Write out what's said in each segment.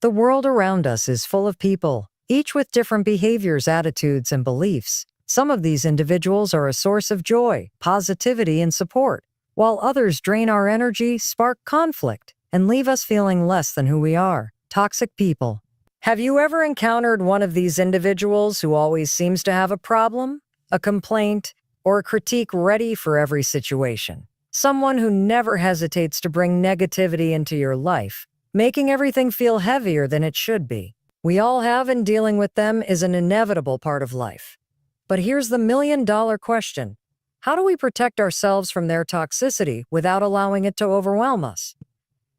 The world around us is full of people, each with different behaviors, attitudes, and beliefs. Some of these individuals are a source of joy, positivity, and support, while others drain our energy, spark conflict, and leave us feeling less than who we are. Toxic people. Have you ever encountered one of these individuals who always seems to have a problem, a complaint, or a critique ready for every situation? Someone who never hesitates to bring negativity into your life, making everything feel heavier than it should be. We all have, and dealing with them is an inevitable part of life. But here's the million-dollar question. How do we protect ourselves from their toxicity without allowing it to overwhelm us?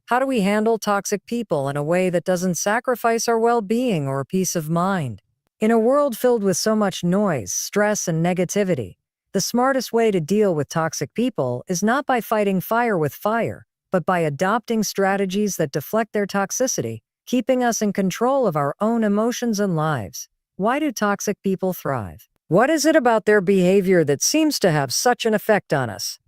How do we handle toxic people in a way that doesn't sacrifice our well-being or peace of mind? In a world filled with so much noise, stress, and negativity, the smartest way to deal with toxic people is not by fighting fire with fire, but by adopting strategies that deflect their toxicity, keeping us in control of our own emotions and lives. Why do toxic people thrive? What is it about their behavior that seems to have such an effect on us?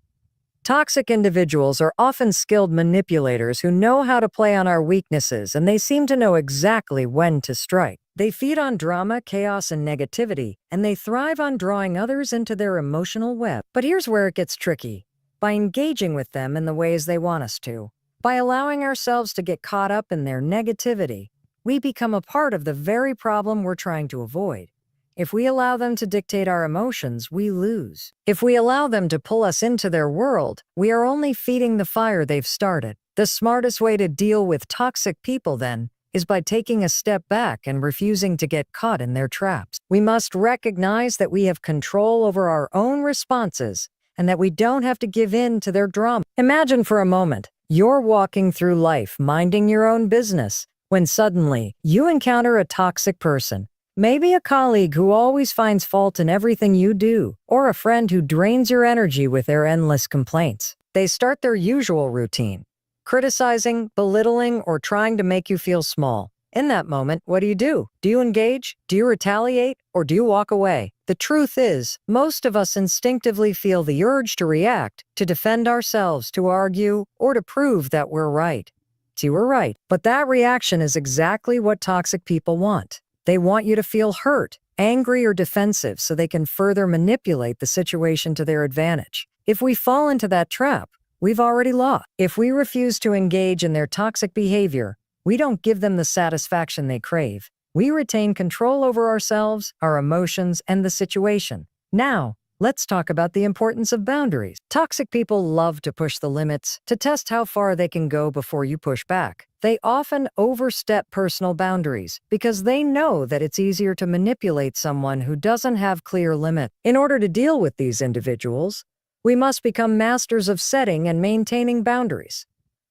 Toxic individuals are often skilled manipulators who know how to play on our weaknesses, and they seem to know exactly when to strike. They feed on drama, chaos, and negativity, and they thrive on drawing others into their emotional web. But here's where it gets tricky. By engaging with them in the ways they want us to, by allowing ourselves to get caught up in their negativity, we become a part of the very problem we're trying to avoid. If we allow them to dictate our emotions, we lose. If we allow them to pull us into their world, we are only feeding the fire they've started. The smartest way to deal with toxic people, then, is by taking a step back and refusing to get caught in their traps. We must recognize that we have control over our own responses and that we don't have to give in to their drama. Imagine for a moment, you're walking through life minding your own business when suddenly you encounter a toxic person. Maybe a colleague who always finds fault in everything you do, or a friend who drains your energy with their endless complaints. They start their usual routine, criticizing, belittling, or trying to make you feel small. In that moment, what do? Do you engage? Do you retaliate? Or do you walk away? The truth is, most of us instinctively feel the urge to react, to defend ourselves, to argue, or to prove that we're right. See, we're right. But that reaction is exactly what toxic people want. They want you to feel hurt, angry, or defensive so they can further manipulate the situation to their advantage. If we fall into that trap, we've already lost. If we refuse to engage in their toxic behavior, we don't give them the satisfaction they crave. We retain control over ourselves, our emotions, and the situation. Now, let's talk about the importance of boundaries. Toxic people love to push the limits, to test how far they can go before you push back. They often overstep personal boundaries because they know that it's easier to manipulate someone who doesn't have clear limits. In order to deal with these individuals, we must become masters of setting and maintaining boundaries.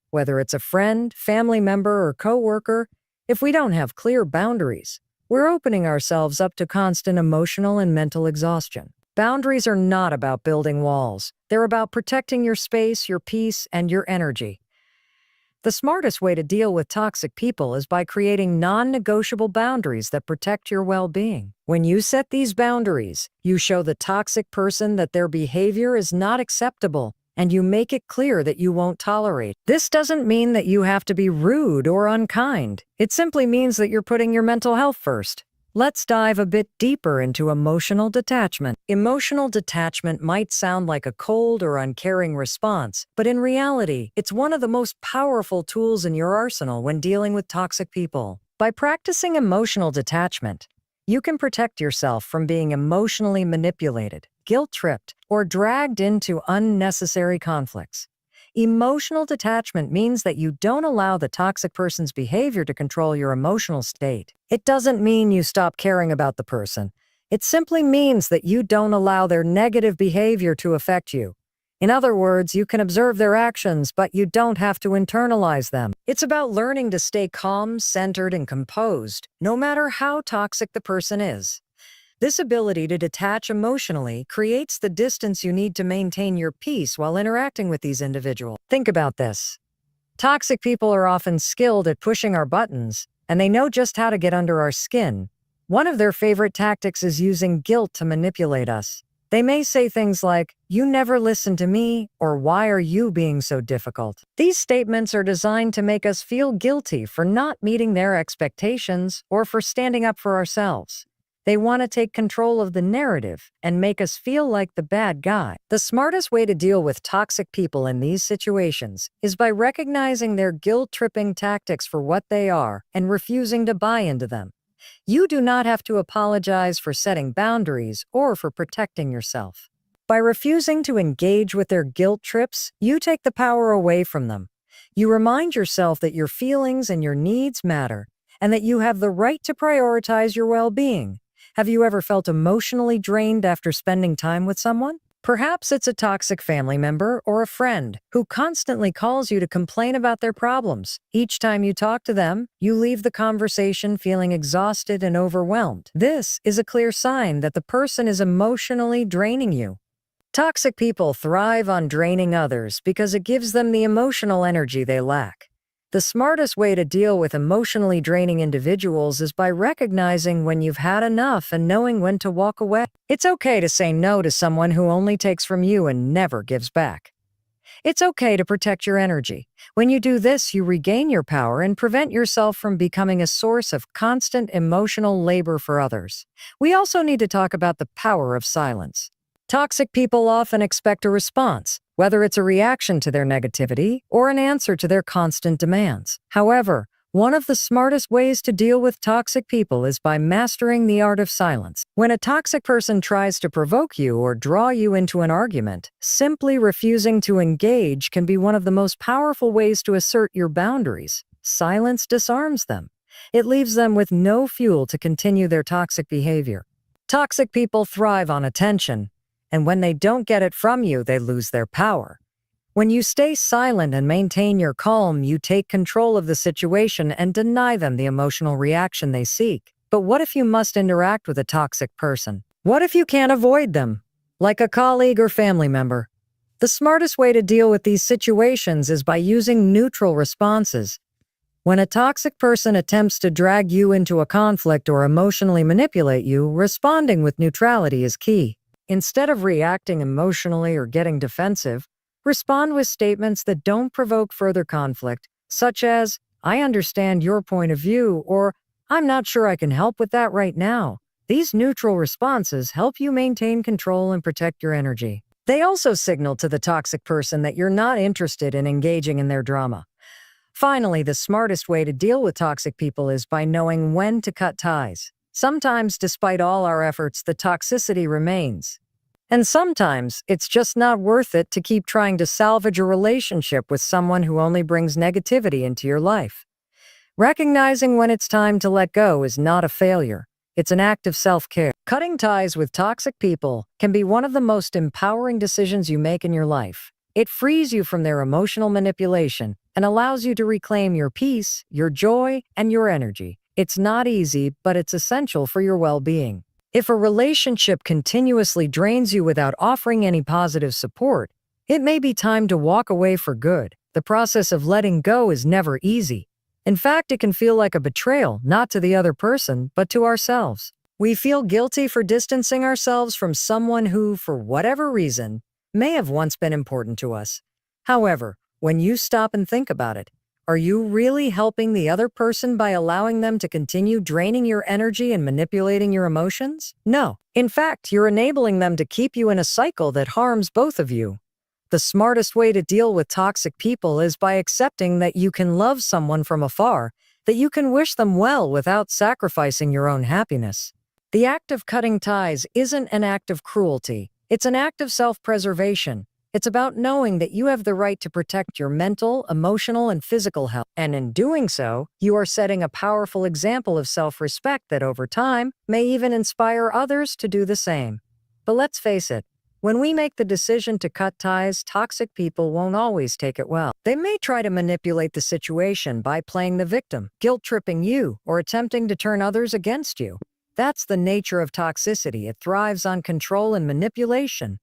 Whether it's a friend, family member, or coworker, if we don't have clear boundaries, we're opening ourselves up to constant emotional and mental exhaustion. Boundaries are not about building walls. They're about protecting your space, your peace, and your energy. The smartest way to deal with toxic people is by creating non-negotiable boundaries that protect your well-being. When you set these boundaries, you show the toxic person that their behavior is not acceptable, and you make it clear that you won't tolerate. This doesn't mean that you have to be rude or unkind. It simply means that you're putting your mental health first. Let's dive a bit deeper into emotional detachment. Emotional detachment might sound like a cold or uncaring response, but in reality, it's one of the most powerful tools in your arsenal when dealing with toxic people. By practicing emotional detachment, you can protect yourself from being emotionally manipulated, guilt-tripped, or dragged into unnecessary conflicts. Emotional detachment means that you don't allow the toxic person's behavior to control your emotional state. It doesn't mean you stop caring about the person. It simply means that you don't allow their negative behavior to affect you. In other words, you can observe their actions, but you don't have to internalize them. It's about learning to stay calm, centered, and composed, no matter how toxic the person is. This ability to detach emotionally creates the distance you need to maintain your peace while interacting with these individuals. Think about this. Toxic people are often skilled at pushing our buttons, and they know just how to get under our skin. One of their favorite tactics is using guilt to manipulate us. They may say things like, "You never listen to me," or "Why are you being so difficult?" These statements are designed to make us feel guilty for not meeting their expectations or for standing up for ourselves. They want to take control of the narrative and make us feel like the bad guy. The smartest way to deal with toxic people in these situations is by recognizing their guilt-tripping tactics for what they are and refusing to buy into them. You do not have to apologize for setting boundaries or for protecting yourself. By refusing to engage with their guilt trips, you take the power away from them. You remind yourself that your feelings and your needs matter, and that you have the right to prioritize your well-being. Have you ever felt emotionally drained after spending time with someone? Perhaps it's a toxic family member or a friend who constantly calls you to complain about their problems. Each time you talk to them, you leave the conversation feeling exhausted and overwhelmed. This is a clear sign that the person is emotionally draining you. Toxic people thrive on draining others because it gives them the emotional energy they lack. The smartest way to deal with emotionally draining individuals is by recognizing when you've had enough and knowing when to walk away. It's okay to say no to someone who only takes from you and never gives back. It's okay to protect your energy. When you do this, you regain your power and prevent yourself from becoming a source of constant emotional labor for others. We also need to talk about the power of silence. Toxic people often expect a response, whether it's a reaction to their negativity or an answer to their constant demands. However, one of the smartest ways to deal with toxic people is by mastering the art of silence. When a toxic person tries to provoke you or draw you into an argument, simply refusing to engage can be one of the most powerful ways to assert your boundaries. Silence disarms them. It leaves them with no fuel to continue their toxic behavior. Toxic people thrive on attention, and when they don't get it from you, they lose their power. When you stay silent and maintain your calm, you take control of the situation and deny them the emotional reaction they seek. But what if you must interact with a toxic person? What if you can't avoid them, like a colleague or family member? The smartest way to deal with these situations is by using neutral responses. When a toxic person attempts to drag you into a conflict or emotionally manipulate you, responding with neutrality is key. Instead of reacting emotionally or getting defensive, respond with statements that don't provoke further conflict, such as, "I understand your point of view," or "I'm not sure I can help with that right now." These neutral responses help you maintain control and protect your energy. They also signal to the toxic person that you're not interested in engaging in their drama. Finally, the smartest way to deal with toxic people is by knowing when to cut ties. Sometimes, despite all our efforts, the toxicity remains. And sometimes, it's just not worth it to keep trying to salvage a relationship with someone who only brings negativity into your life. Recognizing when it's time to let go is not a failure. It's an act of self-care. Cutting ties with toxic people can be one of the most empowering decisions you make in your life. It frees you from their emotional manipulation and allows you to reclaim your peace, your joy, and your energy. It's not easy, but it's essential for your well-being. If a relationship continuously drains you without offering any positive support, it may be time to walk away for good. The process of letting go is never easy. In fact, it can feel like a betrayal, not to the other person, but to ourselves. We feel guilty for distancing ourselves from someone who, for whatever reason, may have once been important to us. However, when you stop and think about it, are you really helping the other person by allowing them to continue draining your energy and manipulating your emotions? No. In fact, you're enabling them to keep you in a cycle that harms both of you. The smartest way to deal with toxic people is by accepting that you can love someone from afar, that you can wish them well without sacrificing your own happiness. The act of cutting ties isn't an act of cruelty. It's an act of self-preservation. It's about knowing that you have the right to protect your mental, emotional, and physical health. And in doing so, you are setting a powerful example of self-respect that over time may even inspire others to do the same. But let's face it, when we make the decision to cut ties, toxic people won't always take it well. They may try to manipulate the situation by playing the victim, guilt-tripping you, or attempting to turn others against you. That's the nature of toxicity. It thrives on control and manipulation.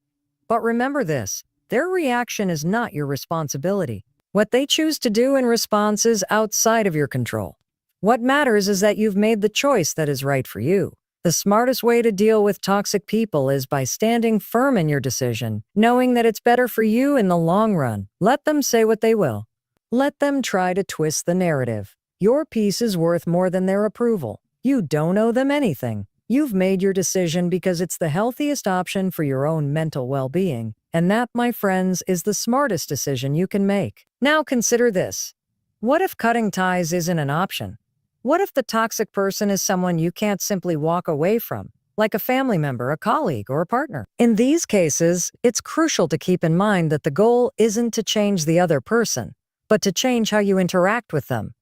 But remember this. Their reaction is not your responsibility. What they choose to do in response is outside of your control. What matters is that you've made the choice that is right for you. The smartest way to deal with toxic people is by standing firm in your decision, knowing that it's better for you in the long run. Let them say what they will. Let them try to twist the narrative. Your peace is worth more than their approval. You don't owe them anything. You've made your decision because it's the healthiest option for your own mental well-being. And that, my friends, is the smartest decision you can make. Now consider this. What if cutting ties isn't an option? What if the toxic person is someone you can't simply walk away from, like a family member, a colleague, or a partner? In these cases, it's crucial to keep in mind that the goal isn't to change the other person, but to change how you interact with them.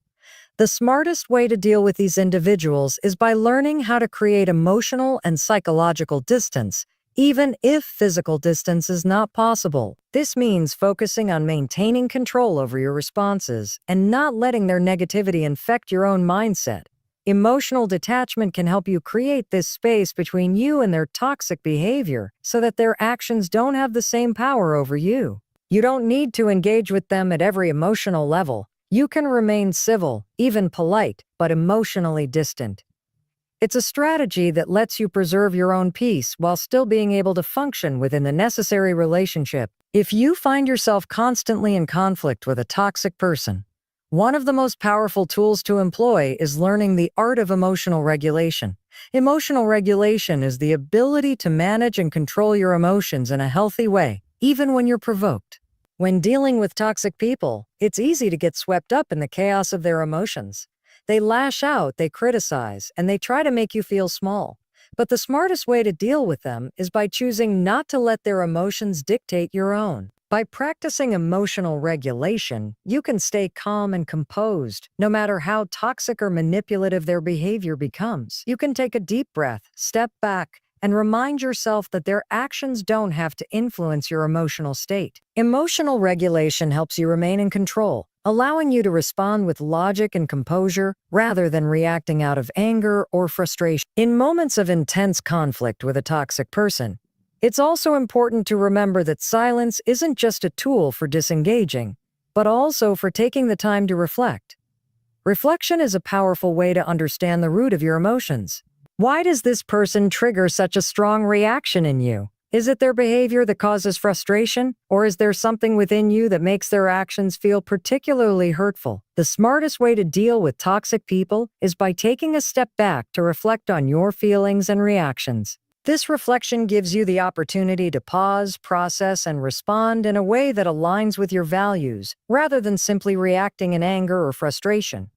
The smartest way to deal with these individuals is by learning how to create emotional and psychological distance, even if physical distance is not possible. This means focusing on maintaining control over your responses and not letting their negativity infect your own mindset. Emotional detachment can help you create this space between you and their toxic behavior so that their actions don't have the same power over you. You don't need to engage with them at every emotional level. You can remain civil, even polite, but emotionally distant. It's a strategy that lets you preserve your own peace while still being able to function within the necessary relationship. If you find yourself constantly in conflict with a toxic person, one of the most powerful tools to employ is learning the art of emotional regulation. Emotional regulation is the ability to manage and control your emotions in a healthy way, even when you're provoked. When dealing with toxic people, it's easy to get swept up in the chaos of their emotions. They lash out, they criticize, and they try to make you feel small. But the smartest way to deal with them is by choosing not to let their emotions dictate your own. By practicing emotional regulation, you can stay calm and composed, no matter how toxic or manipulative their behavior becomes. You can take a deep breath, step back, and remind yourself that their actions don't have to influence your emotional state. Emotional regulation helps you remain in control, allowing you to respond with logic and composure rather than reacting out of anger or frustration. In moments of intense conflict with a toxic person, it's also important to remember that silence isn't just a tool for disengaging, but also for taking the time to reflect. Reflection is a powerful way to understand the root of your emotions. Why does this person trigger such a strong reaction in you? Is it their behavior that causes frustration, or is there something within you that makes their actions feel particularly hurtful? The smartest way to deal with toxic people is by taking a step back to reflect on your feelings and reactions. This reflection gives you the opportunity to pause, process, and respond in a way that aligns with your values, rather than simply reacting in anger or frustration.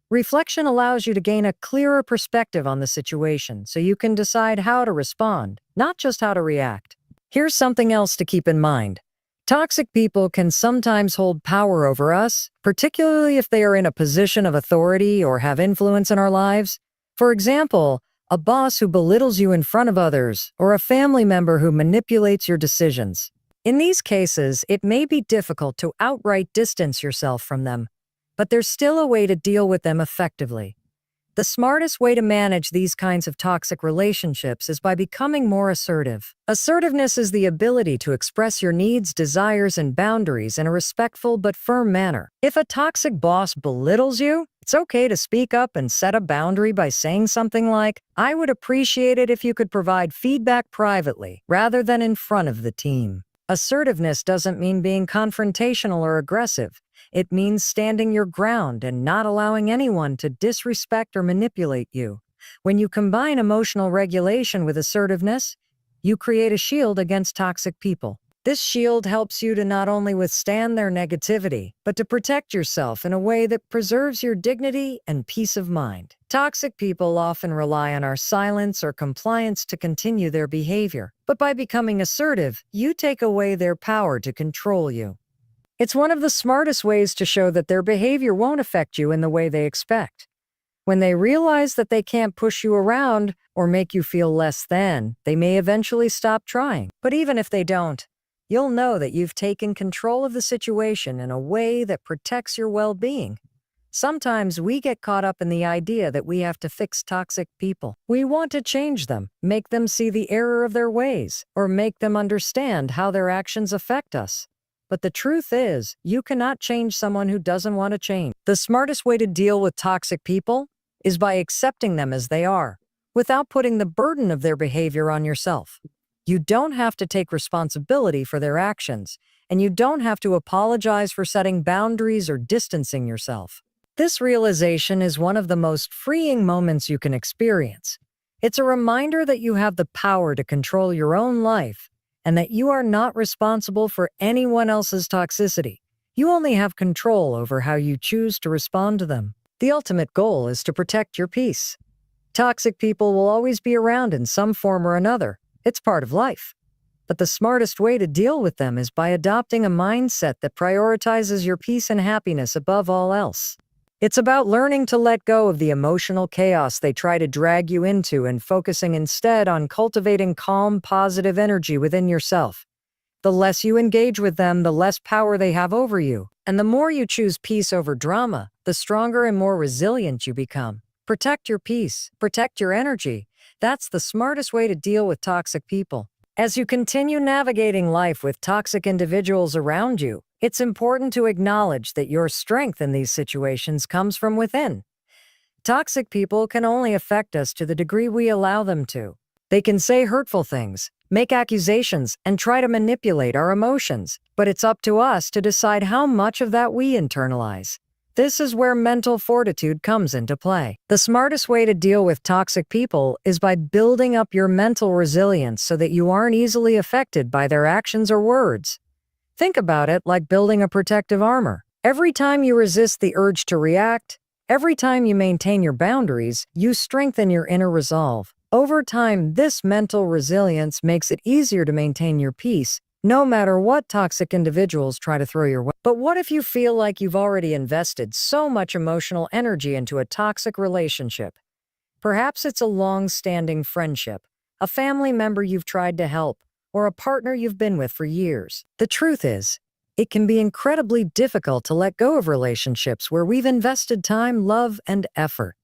Reflection allows you to gain a clearer perspective on the situation so you can decide how to respond, not just how to react. Here's something else to keep in mind. Toxic people can sometimes hold power over us, particularly if they are in a position of authority or have influence in our lives. For example, a boss who belittles you in front of others, or a family member who manipulates your decisions. In these cases, it may be difficult to outright distance yourself from them, but there's still a way to deal with them effectively. The smartest way to manage these kinds of toxic relationships is by becoming more assertive. Assertiveness is the ability to express your needs, desires, and boundaries in a respectful but firm manner. If a toxic boss belittles you, it's okay to speak up and set a boundary by saying something like, "I would appreciate it if you could provide feedback privately, rather than in front of the team." Assertiveness doesn't mean being confrontational or aggressive. It means standing your ground and not allowing anyone to disrespect or manipulate you. When you combine emotional regulation with assertiveness, you create a shield against toxic people. This shield helps you to not only withstand their negativity, but to protect yourself in a way that preserves your dignity and peace of mind. Toxic people often rely on our silence or compliance to continue their behavior, but by becoming assertive, you take away their power to control you. It's one of the smartest ways to show that their behavior won't affect you in the way they expect. When they realize that they can't push you around or make you feel less than, they may eventually stop trying. But even if they don't, you'll know that you've taken control of the situation in a way that protects your well-being. Sometimes we get caught up in the idea that we have to fix toxic people. We want to change them, make them see the error of their ways, or make them understand how their actions affect us. But the truth is, you cannot change someone who doesn't want to change. The smartest way to deal with toxic people is by accepting them as they are, without putting the burden of their behavior on yourself. You don't have to take responsibility for their actions, and you don't have to apologize for setting boundaries or distancing yourself. This realization is one of the most freeing moments you can experience. It's a reminder that you have the power to control your own life and that you are not responsible for anyone else's toxicity. You only have control over how you choose to respond to them. The ultimate goal is to protect your peace. Toxic people will always be around in some form or another. It's part of life. But the smartest way to deal with them is by adopting a mindset that prioritizes your peace and happiness above all else. It's about learning to let go of the emotional chaos they try to drag you into and focusing instead on cultivating calm, positive energy within yourself. The less you engage with them, the less power they have over you. And the more you choose peace over drama, the stronger and more resilient you become. Protect your peace, protect your energy. That's the smartest way to deal with toxic people. As you continue navigating life with toxic individuals around you, it's important to acknowledge that your strength in these situations comes from within. Toxic people can only affect us to the degree we allow them to. They can say hurtful things, make accusations, and try to manipulate our emotions, but it's up to us to decide how much of that we internalize. This is where mental fortitude comes into play. The smartest way to deal with toxic people is by building up your mental resilience so that you aren't easily affected by their actions or words. Think about it like building a protective armor. Every time you resist the urge to react, every time you maintain your boundaries, you strengthen your inner resolve. Over time, this mental resilience makes it easier to maintain your peace, no matter what toxic individuals try to throw your way. But what if you feel like you've already invested so much emotional energy into a toxic relationship? Perhaps it's a long-standing friendship, a family member you've tried to help, or a partner you've been with for years. The truth is, it can be incredibly difficult to let go of relationships where we've invested time, love, and effort.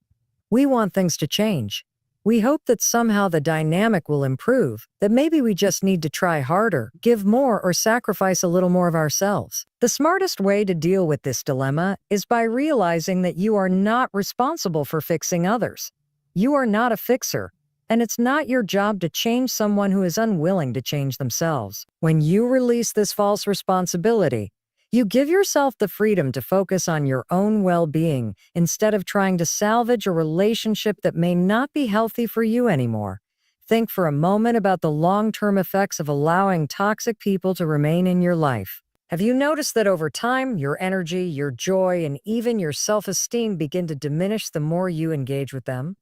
We want things to change. We hope that somehow the dynamic will improve, that maybe we just need to try harder, give more, or sacrifice a little more of ourselves. The smartest way to deal with this dilemma is by realizing that you are not responsible for fixing others. You are not a fixer, and it's not your job to change someone who is unwilling to change themselves. When you release this false responsibility, you give yourself the freedom to focus on your own well-being instead of trying to salvage a relationship that may not be healthy for you anymore. Think for a moment about the long-term effects of allowing toxic people to remain in your life. Have you noticed that over time, your energy, your joy, and even your self-esteem begin to diminish the more you engage with them?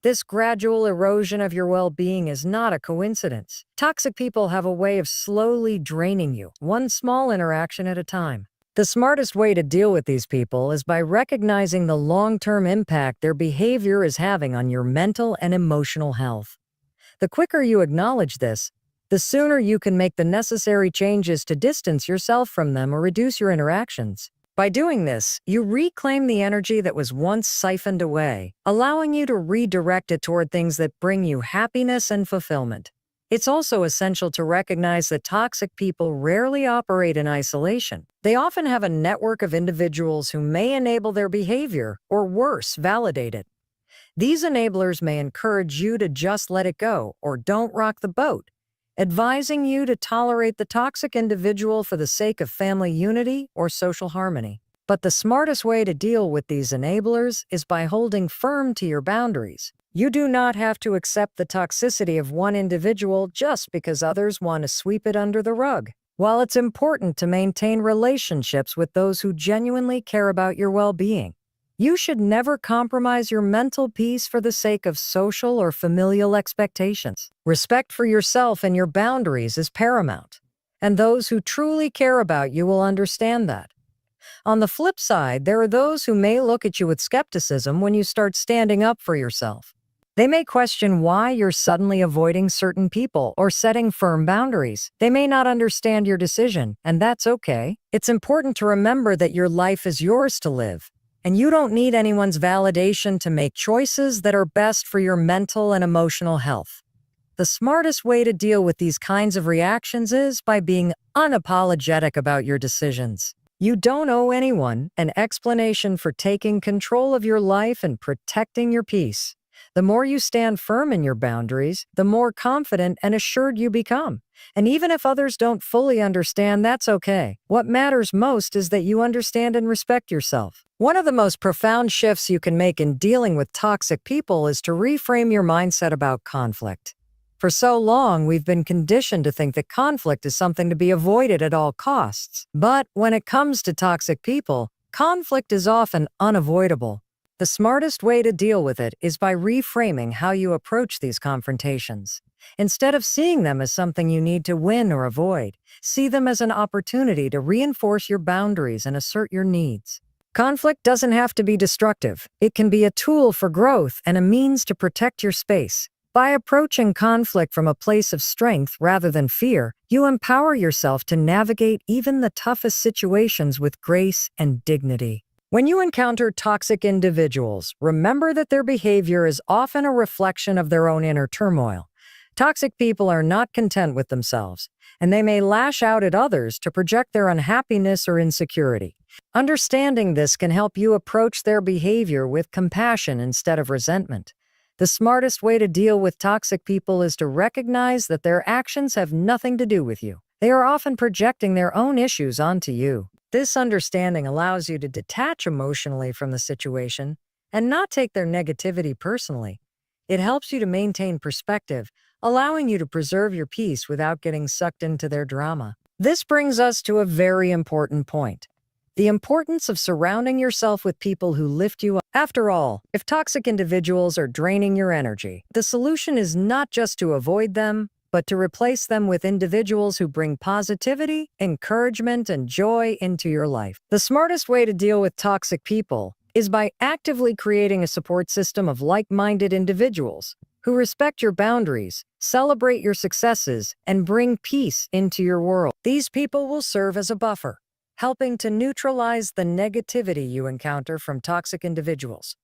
This gradual erosion of your well-being is not a coincidence. Toxic people have a way of slowly draining you, one small interaction at a time. The smartest way to deal with these people is by recognizing the long-term impact their behavior is having on your mental and emotional health. The quicker you acknowledge this, the sooner you can make the necessary changes to distance yourself from them or reduce your interactions. By doing this, you reclaim the energy that was once siphoned away, allowing you to redirect it toward things that bring you happiness and fulfillment. It's also essential to recognize that toxic people rarely operate in isolation. They often have a network of individuals who may enable their behavior, or worse, validate it. These enablers may encourage you to just let it go or don't rock the boat, advising you to tolerate the toxic individual for the sake of family unity or social harmony. But the smartest way to deal with these enablers is by holding firm to your boundaries. You do not have to accept the toxicity of one individual just because others want to sweep it under the rug. While it's important to maintain relationships with those who genuinely care about your well-being, you should never compromise your mental peace for the sake of social or familial expectations. Respect for yourself and your boundaries is paramount, and those who truly care about you will understand that. On the flip side, there are those who may look at you with skepticism when you start standing up for yourself. They may question why you're suddenly avoiding certain people or setting firm boundaries. They may not understand your decision, and that's okay. It's important to remember that your life is yours to live, and you don't need anyone's validation to make choices that are best for your mental and emotional health. The smartest way to deal with these kinds of reactions is by being unapologetic about your decisions. You don't owe anyone an explanation for taking control of your life and protecting your peace. The more you stand firm in your boundaries, the more confident and assured you become. And even if others don't fully understand, that's okay. What matters most is that you understand and respect yourself. One of the most profound shifts you can make in dealing with toxic people is to reframe your mindset about conflict. For so long, we've been conditioned to think that conflict is something to be avoided at all costs. But when it comes to toxic people, conflict is often unavoidable. The smartest way to deal with it is by reframing how you approach these confrontations. Instead of seeing them as something you need to win or avoid, see them as an opportunity to reinforce your boundaries and assert your needs. Conflict doesn't have to be destructive. It can be a tool for growth and a means to protect your space. By approaching conflict from a place of strength rather than fear, you empower yourself to navigate even the toughest situations with grace and dignity. When you encounter toxic individuals, remember that their behavior is often a reflection of their own inner turmoil. Toxic people are not content with themselves, and they may lash out at others to project their unhappiness or insecurity. Understanding this can help you approach their behavior with compassion instead of resentment. The smartest way to deal with toxic people is to recognize that their actions have nothing to do with you. They are often projecting their own issues onto you. This understanding allows you to detach emotionally from the situation and not take their negativity personally. It helps you to maintain perspective, allowing you to preserve your peace without getting sucked into their drama. This brings us to a very important point: the importance of surrounding yourself with people who lift you up. After all, if toxic individuals are draining your energy, the solution is not just to avoid them, but to replace them with individuals who bring positivity, encouragement, and joy into your life. The smartest way to deal with toxic people is by actively creating a support system of like-minded individuals who respect your boundaries, celebrate your successes, and bring peace into your world. These people will serve as a buffer, helping to neutralize the negativity you encounter from toxic individuals.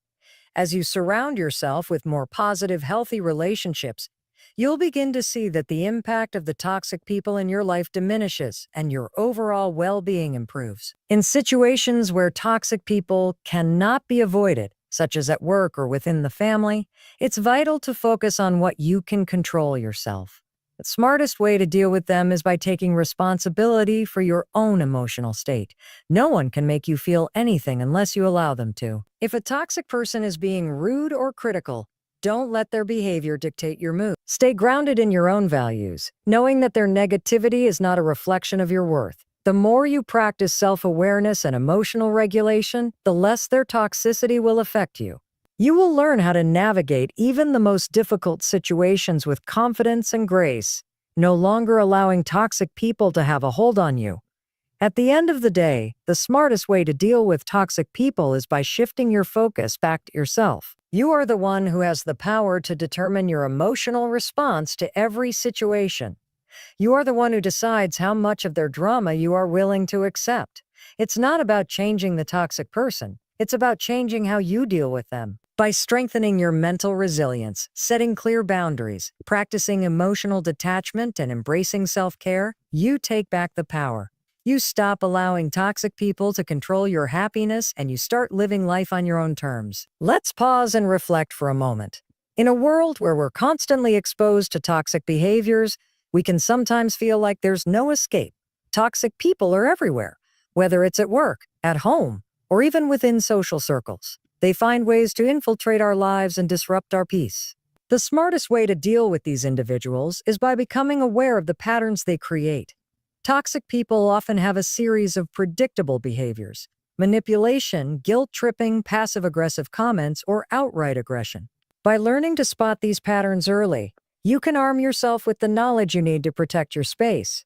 As you surround yourself with more positive, healthy relationships, you'll begin to see that the impact of the toxic people in your life diminishes and your overall well-being improves. In situations where toxic people cannot be avoided, such as at work or within the family, it's vital to focus on what you can control yourself. The smartest way to deal with them is by taking responsibility for your own emotional state. No one can make you feel anything unless you allow them to. If a toxic person is being rude or critical, don't let their behavior dictate your mood. Stay grounded in your own values, knowing that their negativity is not a reflection of your worth. The more you practice self-awareness and emotional regulation, the less their toxicity will affect you. You will learn how to navigate even the most difficult situations with confidence and grace, no longer allowing toxic people to have a hold on you. At the end of the day, the smartest way to deal with toxic people is by shifting your focus back to yourself. You are the one who has the power to determine your emotional response to every situation. You are the one who decides how much of their drama you are willing to accept. It's not about changing the toxic person. It's about changing how you deal with them. By strengthening your mental resilience, setting clear boundaries, practicing emotional detachment, and embracing self-care, you take back the power. You stop allowing toxic people to control your happiness and you start living life on your own terms. Let's pause and reflect for a moment. In a world where we're constantly exposed to toxic behaviors, we can sometimes feel like there's no escape. Toxic people are everywhere, whether it's at work, at home, or even within social circles. They find ways to infiltrate our lives and disrupt our peace. The smartest way to deal with these individuals is by becoming aware of the patterns they create. Toxic people often have a series of predictable behaviors: manipulation, guilt-tripping, passive-aggressive comments, or outright aggression. By learning to spot these patterns early, you can arm yourself with the knowledge you need to protect your space.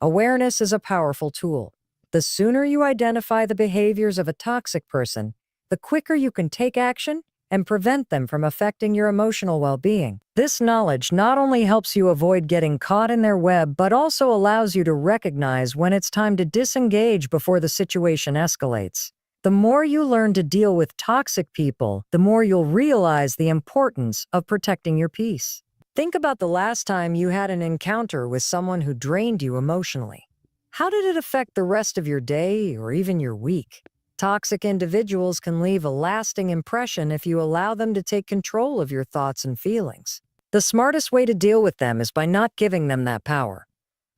Awareness is a powerful tool. The sooner you identify the behaviors of a toxic person, the quicker you can take action and prevent them from affecting your emotional well-being. This knowledge not only helps you avoid getting caught in their web, but also allows you to recognize when it's time to disengage before the situation escalates. The more you learn to deal with toxic people, the more you'll realize the importance of protecting your peace. Think about the last time you had an encounter with someone who drained you emotionally. How did it affect the rest of your day or even your week? Toxic individuals can leave a lasting impression if you allow them to take control of your thoughts and feelings. The smartest way to deal with them is by not giving them that power.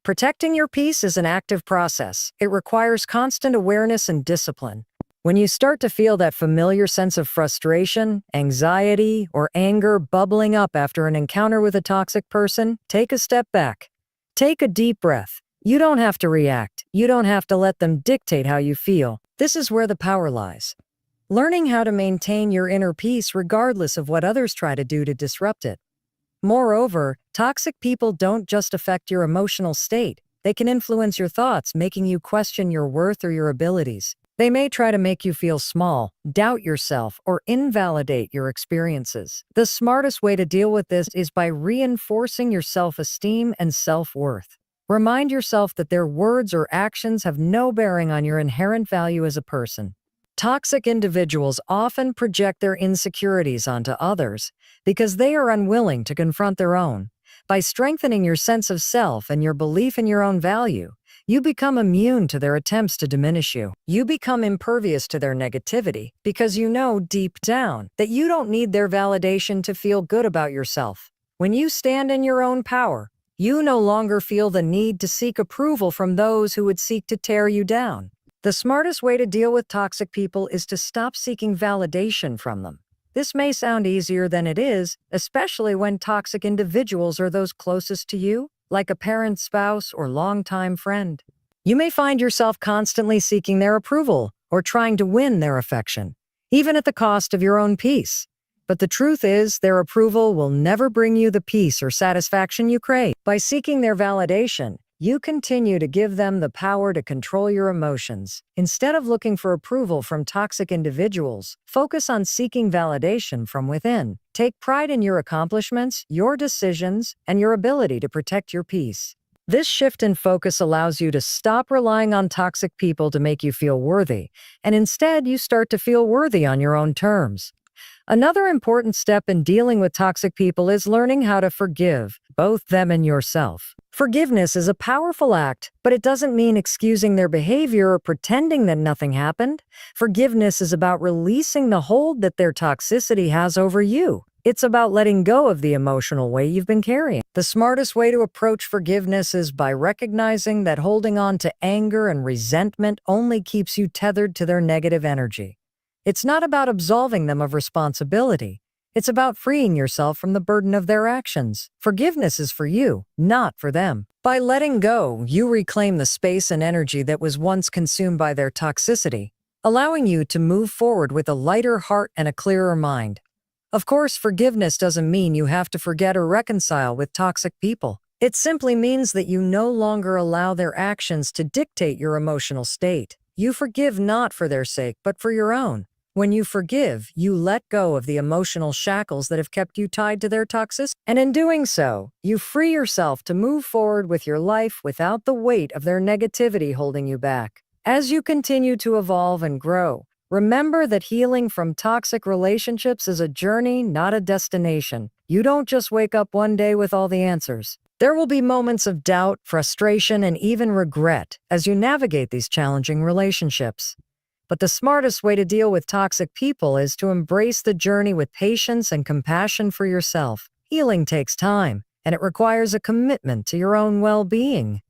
Protecting your peace is an active process. It requires constant awareness and discipline. When you start to feel that familiar sense of frustration, anxiety, or anger bubbling up after an encounter with a toxic person, take a step back. Take a deep breath. You don't have to react. You don't have to let them dictate how you feel. This is where the power lies. Learning how to maintain your inner peace regardless of what others try to do to disrupt it. Moreover, toxic people don't just affect your emotional state. They can influence your thoughts, making you question your worth or your abilities. They may try to make you feel small, doubt yourself, or invalidate your experiences. The smartest way to deal with this is by reinforcing your self-esteem and self-worth. Remind yourself that their words or actions have no bearing on your inherent value as a person. Toxic individuals often project their insecurities onto others because they are unwilling to confront their own. By strengthening your sense of self and your belief in your own value, you become immune to their attempts to diminish you. You become impervious to their negativity because you know deep down that you don't need their validation to feel good about yourself. When you stand in your own power, you no longer feel the need to seek approval from those who would seek to tear you down. The smartest way to deal with toxic people is to stop seeking validation from them. This may sound easier than it is, especially when toxic individuals are those closest to you, like a parent, spouse, or longtime friend. You may find yourself constantly seeking their approval or trying to win their affection, even at the cost of your own peace. But the truth is, their approval will never bring you the peace or satisfaction you crave. By seeking their validation, you continue to give them the power to control your emotions. Instead of looking for approval from toxic individuals, focus on seeking validation from within. Take pride in your accomplishments, your decisions, and your ability to protect your peace. This shift in focus allows you to stop relying on toxic people to make you feel worthy, and instead you start to feel worthy on your own terms. Another important step in dealing with toxic people is learning how to forgive, both them and yourself. Forgiveness is a powerful act, but it doesn't mean excusing their behavior or pretending that nothing happened. Forgiveness is about releasing the hold that their toxicity has over you. It's about letting go of the emotional weight you've been carrying. The smartest way to approach forgiveness is by recognizing that holding on to anger and resentment only keeps you tethered to their negative energy. It's not about absolving them of responsibility. It's about freeing yourself from the burden of their actions. Forgiveness is for you, not for them. By letting go, you reclaim the space and energy that was once consumed by their toxicity, allowing you to move forward with a lighter heart and a clearer mind. Of course, forgiveness doesn't mean you have to forget or reconcile with toxic people. It simply means that you no longer allow their actions to dictate your emotional state. You forgive not for their sake, but for your own. When you forgive, you let go of the emotional shackles that have kept you tied to their toxicity. And in doing so, you free yourself to move forward with your life without the weight of their negativity holding you back. As you continue to evolve and grow, remember that healing from toxic relationships is a journey, not a destination. You don't just wake up one day with all the answers. There will be moments of doubt, frustration, and even regret as you navigate these challenging relationships. But the smartest way to deal with toxic people is to embrace the journey with patience and compassion for yourself. Healing takes time, and it requires a commitment to your own well-being.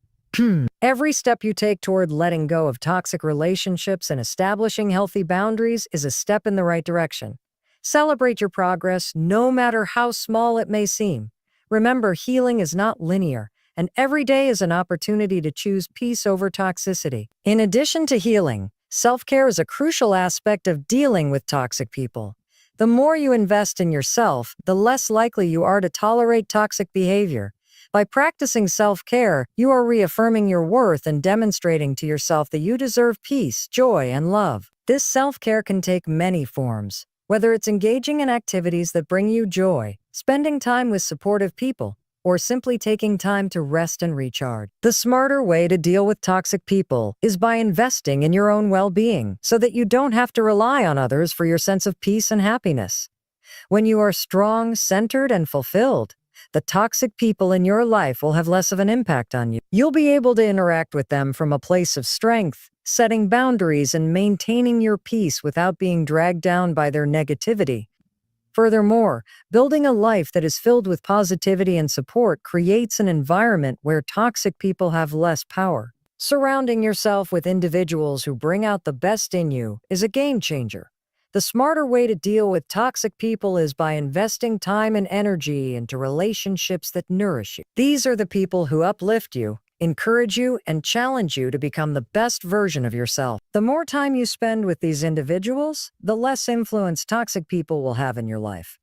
Every step you take toward letting go of toxic relationships and establishing healthy boundaries is a step in the right direction. Celebrate your progress, no matter how small it may seem. Remember, healing is not linear, and every day is an opportunity to choose peace over toxicity. In addition to healing, self-care is a crucial aspect of dealing with toxic people. The more you invest in yourself, the less likely you are to tolerate toxic behavior. By practicing self-care, you are reaffirming your worth and demonstrating to yourself that you deserve peace, joy, and love. This self-care can take many forms, whether it's engaging in activities that bring you joy, spending time with supportive people, or simply taking time to rest and recharge. The smarter way to deal with toxic people is by investing in your own well-being so that you don't have to rely on others for your sense of peace and happiness. When you are strong, centered, and fulfilled, the toxic people in your life will have less of an impact on you. You'll be able to interact with them from a place of strength, setting boundaries and maintaining your peace without being dragged down by their negativity. Furthermore, building a life that is filled with positivity and support creates an environment where toxic people have less power. Surrounding yourself with individuals who bring out the best in you is a game changer. The smarter way to deal with toxic people is by investing time and energy into relationships that nourish you. These are the people who uplift you, encourage you, and challenge you to become the best version of yourself. The more time you spend with these individuals, the less influence toxic people will have in your life.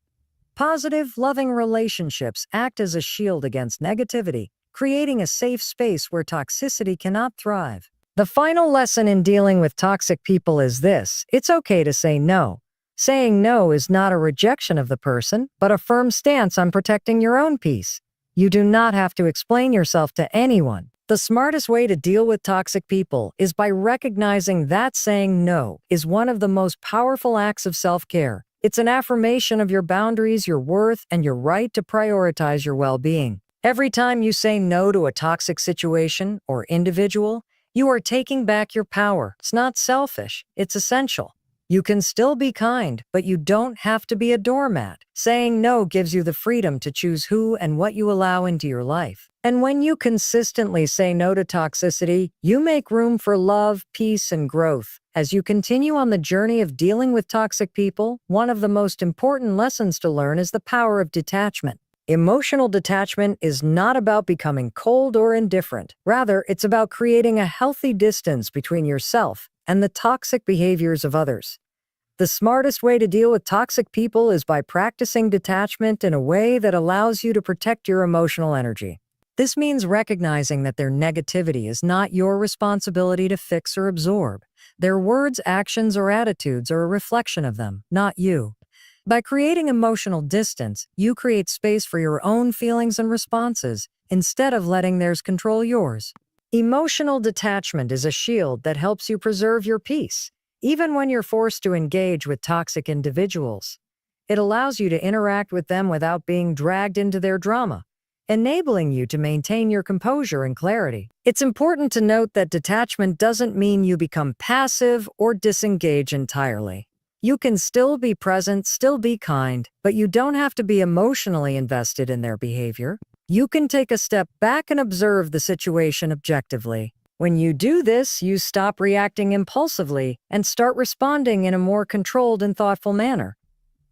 Positive, loving relationships act as a shield against negativity, creating a safe space where toxicity cannot thrive. The final lesson in dealing with toxic people is this: it's okay to say no. Saying no is not a rejection of the person, but a firm stance on protecting your own peace. You do not have to explain yourself to anyone. The smartest way to deal with toxic people is by recognizing that saying no is one of the most powerful acts of self-care. It's an affirmation of your boundaries, your worth, and your right to prioritize your well-being. Every time you say no to a toxic situation or individual, you are taking back your power. It's not selfish, it's essential. You can still be kind, but you don't have to be a doormat. Saying no gives you the freedom to choose who and what you allow into your life. And when you consistently say no to toxicity, you make room for love, peace, and growth. As you continue on the journey of dealing with toxic people, one of the most important lessons to learn is the power of detachment. Emotional detachment is not about becoming cold or indifferent. Rather, it's about creating a healthy distance between yourself and the toxic behaviors of others. The smartest way to deal with toxic people is by practicing detachment in a way that allows you to protect your emotional energy. This means recognizing that their negativity is not your responsibility to fix or absorb. Their words, actions, or attitudes are a reflection of them, not you. By creating emotional distance, you create space for your own feelings and responses, instead of letting theirs control yours. Emotional detachment is a shield that helps you preserve your peace, even when you're forced to engage with toxic individuals. It allows you to interact with them without being dragged into their drama, enabling you to maintain your composure and clarity. It's important to note that detachment doesn't mean you become passive or disengage entirely. You can still be present, still be kind, but you don't have to be emotionally invested in their behavior. You can take a step back and observe the situation objectively. When you do this, you stop reacting impulsively and start responding in a more controlled and thoughtful manner.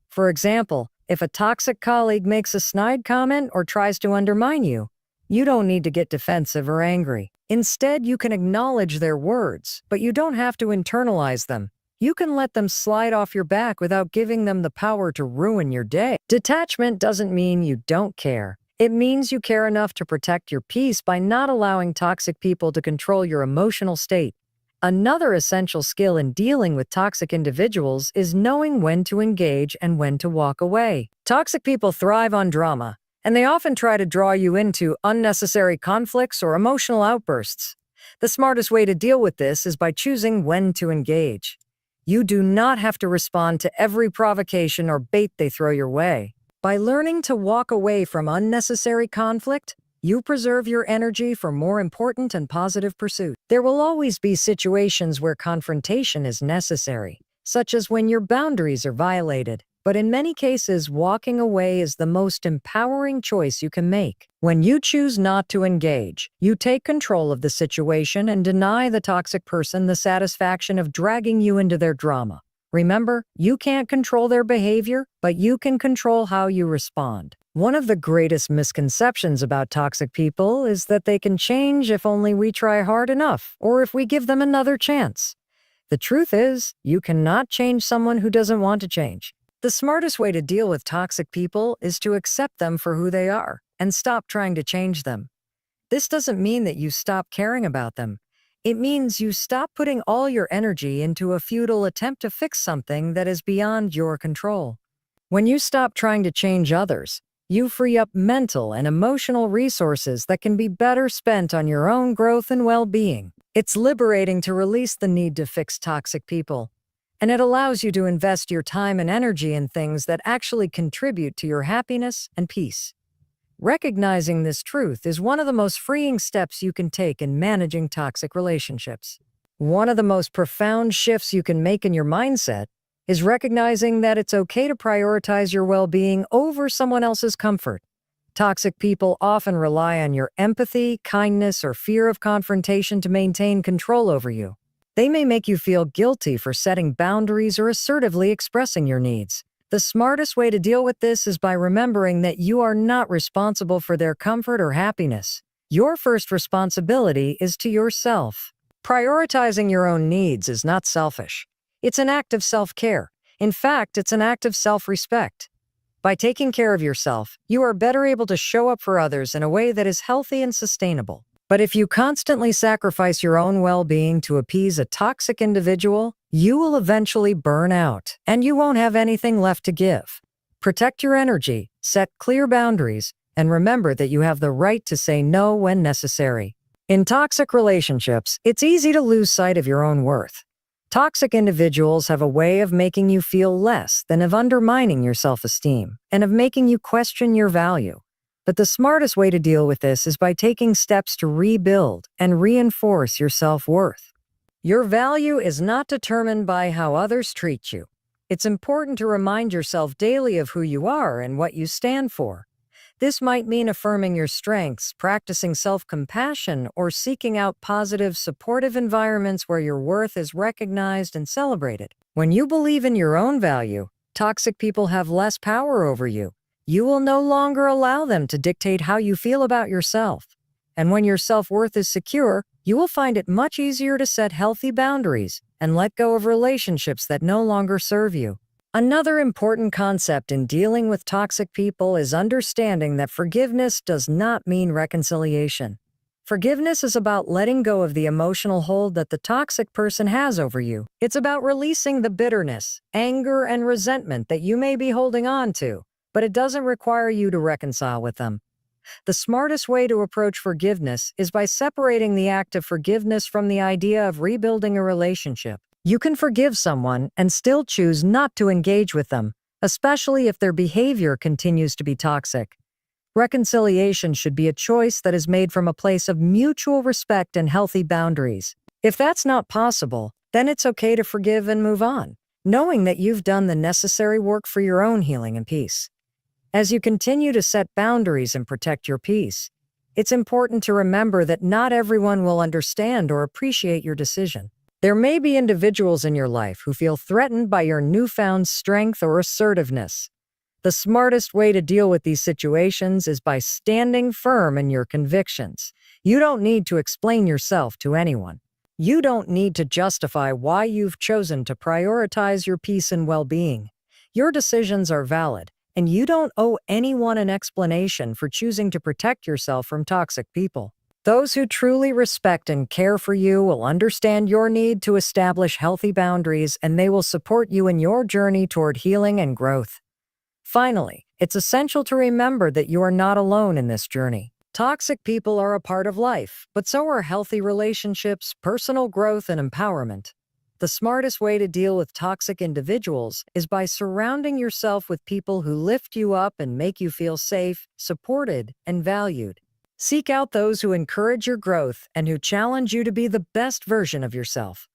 For example, if a toxic colleague makes a snide comment or tries to undermine you, you don't need to get defensive or angry. Instead, you can acknowledge their words, but you don't have to internalize them. You can let them slide off your back without giving them the power to ruin your day. Detachment doesn't mean you don't care. It means you care enough to protect your peace by not allowing toxic people to control your emotional state. Another essential skill in dealing with toxic individuals is knowing when to engage and when to walk away. Toxic people thrive on drama, and they often try to draw you into unnecessary conflicts or emotional outbursts. The smartest way to deal with this is by choosing when to engage. You do not have to respond to every provocation or bait they throw your way. By learning to walk away from unnecessary conflict, you preserve your energy for more important and positive pursuits. There will always be situations where confrontation is necessary, such as when your boundaries are violated. But in many cases, walking away is the most empowering choice you can make. When you choose not to engage, you take control of the situation and deny the toxic person the satisfaction of dragging you into their drama. Remember, you can't control their behavior, but you can control how you respond. One of the greatest misconceptions about toxic people is that they can change if only we try hard enough, or if we give them another chance. The truth is, you cannot change someone who doesn't want to change. The smartest way to deal with toxic people is to accept them for who they are and stop trying to change them. This doesn't mean that you stop caring about them. It means you stop putting all your energy into a futile attempt to fix something that is beyond your control. When you stop trying to change others, you free up mental and emotional resources that can be better spent on your own growth and well-being. It's liberating to release the need to fix toxic people, and it allows you to invest your time and energy in things that actually contribute to your happiness and peace. Recognizing this truth is one of the most freeing steps you can take in managing toxic relationships. One of the most profound shifts you can make in your mindset is recognizing that it's okay to prioritize your well-being over someone else's comfort. Toxic people often rely on your empathy, kindness, or fear of confrontation to maintain control over you. They may make you feel guilty for setting boundaries or assertively expressing your needs. The smartest way to deal with this is by remembering that you are not responsible for their comfort or happiness. Your first responsibility is to yourself. Prioritizing your own needs is not selfish. It's an act of self-care. In fact, it's an act of self-respect. By taking care of yourself, you are better able to show up for others in a way that is healthy and sustainable. But if you constantly sacrifice your own well-being to appease a toxic individual, you will eventually burn out, and you won't have anything left to give. Protect your energy, set clear boundaries, and remember that you have the right to say no when necessary. In toxic relationships, it's easy to lose sight of your own worth. Toxic individuals have a way of making you feel less than of undermining your self-esteem and of making you question your value. But the smartest way to deal with this is by taking steps to rebuild and reinforce your self-worth. Your value is not determined by how others treat you. It's important to remind yourself daily of who you are and what you stand for. This might mean affirming your strengths, practicing self-compassion, or seeking out positive, supportive environments where your worth is recognized and celebrated. When you believe in your own value, toxic people have less power over you. You will no longer allow them to dictate how you feel about yourself. And when your self-worth is secure, you will find it much easier to set healthy boundaries and let go of relationships that no longer serve you. Another important concept in dealing with toxic people is understanding that forgiveness does not mean reconciliation. Forgiveness is about letting go of the emotional hold that the toxic person has over you. It's about releasing the bitterness, anger, and resentment that you may be holding on to, but it doesn't require you to reconcile with them. The smartest way to approach forgiveness is by separating the act of forgiveness from the idea of rebuilding a relationship. You can forgive someone and still choose not to engage with them, especially if their behavior continues to be toxic. Reconciliation should be a choice that is made from a place of mutual respect and healthy boundaries. If that's not possible, then it's okay to forgive and move on, knowing that you've done the necessary work for your own healing and peace. As you continue to set boundaries and protect your peace, it's important to remember that not everyone will understand or appreciate your decision. There may be individuals in your life who feel threatened by your newfound strength or assertiveness. The smartest way to deal with these situations is by standing firm in your convictions. You don't need to explain yourself to anyone. You don't need to justify why you've chosen to prioritize your peace and well-being. Your decisions are valid, and you don't owe anyone an explanation for choosing to protect yourself from toxic people. Those who truly respect and care for you will understand your need to establish healthy boundaries, and they will support you in your journey toward healing and growth. Finally, it's essential to remember that you are not alone in this journey. Toxic people are a part of life, but so are healthy relationships, personal growth, and empowerment. The smartest way to deal with toxic individuals is by surrounding yourself with people who lift you up and make you feel safe, supported, and valued. Seek out those who encourage your growth and who challenge you to be the best version of yourself.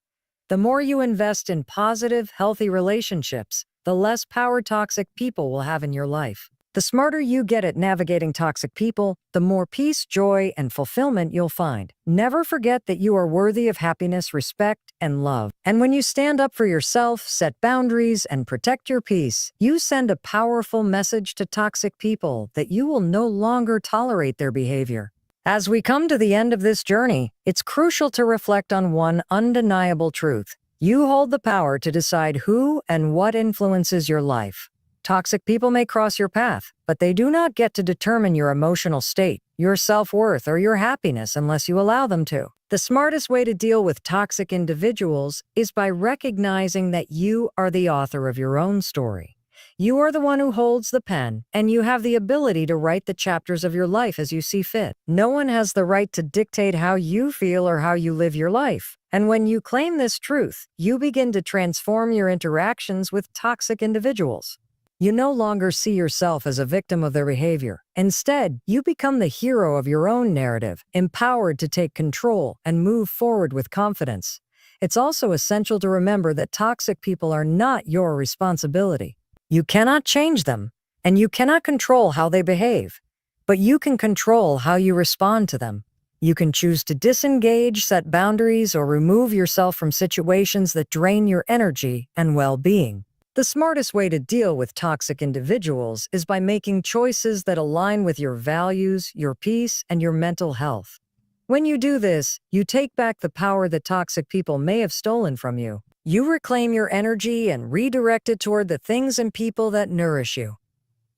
The more you invest in positive, healthy relationships, the less power toxic people will have in your life. The smarter you get at navigating toxic people, the more peace, joy, and fulfillment you'll find. Never forget that you are worthy of happiness, respect, and love. And when you stand up for yourself, set boundaries, and protect your peace, you send a powerful message to toxic people that you will no longer tolerate their behavior. As we come to the end of this journey, it's crucial to reflect on one undeniable truth. You hold the power to decide who and what influences your life. Toxic people may cross your path, but they do not get to determine your emotional state, your self-worth, or your happiness unless you allow them to. The smartest way to deal with toxic individuals is by recognizing that you are the author of your own story. You are the one who holds the pen, and you have the ability to write the chapters of your life as you see fit. No one has the right to dictate how you feel or how you live your life. And when you claim this truth, you begin to transform your interactions with toxic individuals. You no longer see yourself as a victim of their behavior. Instead, you become the hero of your own narrative, empowered to take control and move forward with confidence. It's also essential to remember that toxic people are not your responsibility. You cannot change them, and you cannot control how they behave. But you can control how you respond to them. You can choose to disengage, set boundaries, or remove yourself from situations that drain your energy and well-being. The smartest way to deal with toxic individuals is by making choices that align with your values, your peace, and your mental health. When you do this, you take back the power that toxic people may have stolen from you. You reclaim your energy and redirect it toward the things and people that nourish you.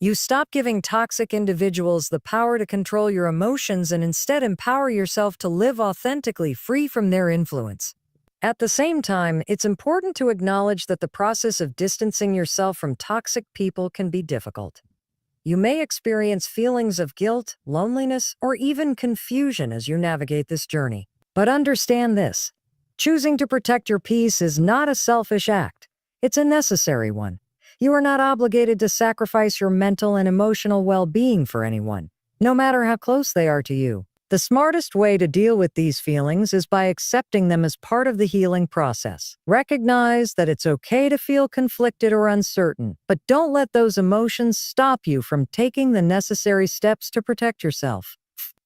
You stop giving toxic individuals the power to control your emotions and instead empower yourself to live authentically, free from their influence. At the same time, it's important to acknowledge that the process of distancing yourself from toxic people can be difficult. You may experience feelings of guilt, loneliness, or even confusion as you navigate this journey. But understand this: choosing to protect your peace is not a selfish act. It's a necessary one. You are not obligated to sacrifice your mental and emotional well-being for anyone, no matter how close they are to you. The smartest way to deal with these feelings is by accepting them as part of the healing process. Recognize that it's okay to feel conflicted or uncertain, but don't let those emotions stop you from taking the necessary steps to protect yourself.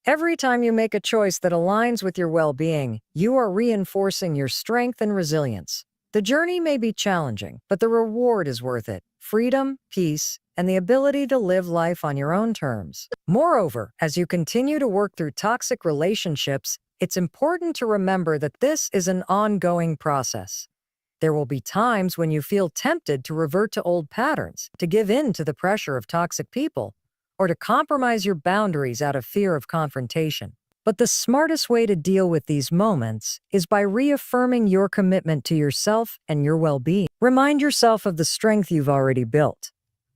Every time you make a choice that aligns with your well-being, you are reinforcing your strength and resilience. The journey may be challenging, but the reward is worth it: freedom, peace, and the ability to live life on your own terms. Moreover, as you continue to work through toxic relationships, it's important to remember that this is an ongoing process. There will be times when you feel tempted to revert to old patterns, to give in to the pressure of toxic people, or to compromise your boundaries out of fear of confrontation. But the smartest way to deal with these moments is by reaffirming your commitment to yourself and your well-being. Remind yourself of the strength you've already built.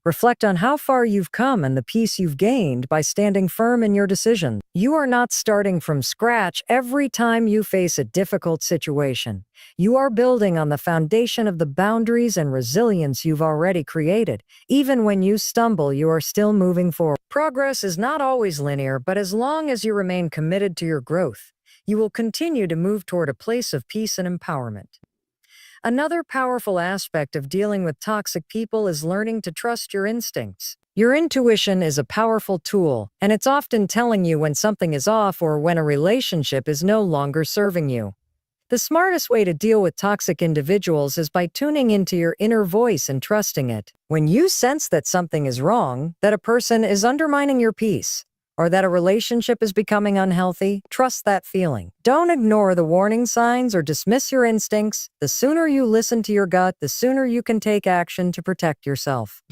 Reflect on how far you've come and the peace you've gained by standing firm in your decisions. You are not starting from scratch every time you face a difficult situation. You are building on the foundation of the boundaries and resilience you've already created. Even when you stumble, you are still moving forward. Progress is not always linear, but as long as you remain committed to your growth, you will continue to move toward a place of peace and empowerment. Another powerful aspect of dealing with toxic people is learning to trust your instincts. Your intuition is a powerful tool, and it's often telling you when something is off or when a relationship is no longer serving you. The smartest way to deal with toxic individuals is by tuning into your inner voice and trusting it. When you sense that something is wrong, that a person is undermining your peace, or that a relationship is becoming unhealthy, trust that feeling. Don't ignore the warning signs or dismiss your instincts. The sooner you listen to your gut, the sooner you can take action to protect yourself.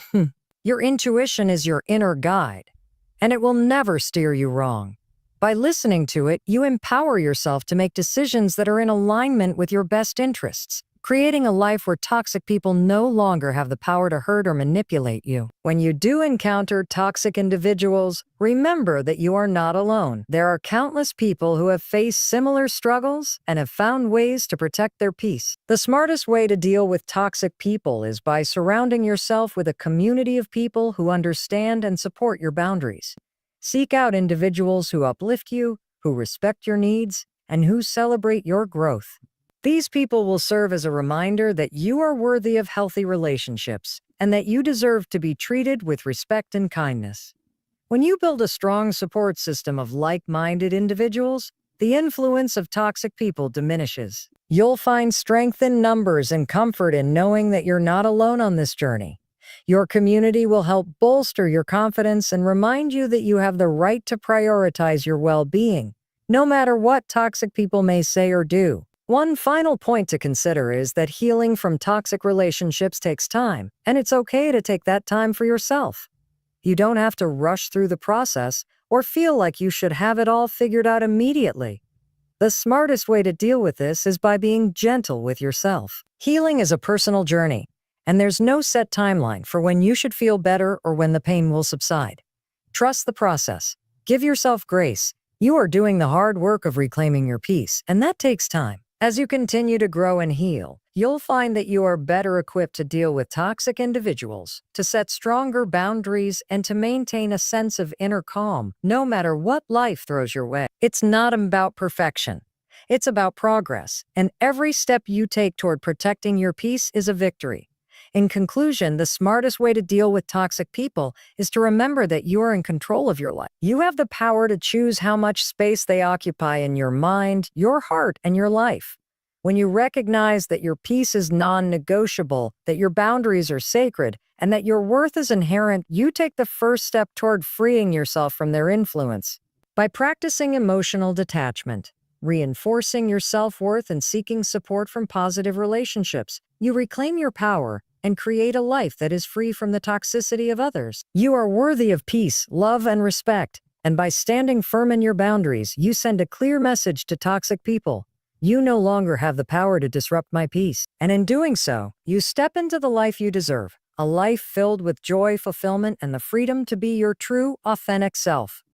Your intuition is your inner guide, and it will never steer you wrong. By listening to it, you empower yourself to make decisions that are in alignment with your best interests, creating a life where toxic people no longer have the power to hurt or manipulate you. When you do encounter toxic individuals, remember that you are not alone. There are countless people who have faced similar struggles and have found ways to protect their peace. The smartest way to deal with toxic people is by surrounding yourself with a community of people who understand and support your boundaries. Seek out individuals who uplift you, who respect your needs, and who celebrate your growth. These people will serve as a reminder that you are worthy of healthy relationships and that you deserve to be treated with respect and kindness. When you build a strong support system of like-minded individuals, the influence of toxic people diminishes. You'll find strength in numbers and comfort in knowing that you're not alone on this journey. Your community will help bolster your confidence and remind you that you have the right to prioritize your well-being, no matter what toxic people may say or do. One final point to consider is that healing from toxic relationships takes time, and it's okay to take that time for yourself. You don't have to rush through the process or feel like you should have it all figured out immediately. The smartest way to deal with this is by being gentle with yourself. Healing is a personal journey, and there's no set timeline for when you should feel better or when the pain will subside. Trust the process. Give yourself grace. You are doing the hard work of reclaiming your peace, and that takes time. As you continue to grow and heal, you'll find that you are better equipped to deal with toxic individuals, to set stronger boundaries, and to maintain a sense of inner calm, no matter what life throws your way. It's not about perfection. It's about progress, and every step you take toward protecting your peace is a victory. In conclusion, the smartest way to deal with toxic people is to remember that you are in control of your life. You have the power to choose how much space they occupy in your mind, your heart, and your life. When you recognize that your peace is non-negotiable, that your boundaries are sacred, and that your worth is inherent, you take the first step toward freeing yourself from their influence. By practicing emotional detachment, reinforcing your self-worth, and seeking support from positive relationships, you reclaim your power and create a life that is free from the toxicity of others. You are worthy of peace, love, and respect, and by standing firm in your boundaries, you send a clear message to toxic people. You no longer have the power to disrupt my peace. And in doing so, you step into the life you deserve, a life filled with joy, fulfillment, and the freedom to be your true, authentic self.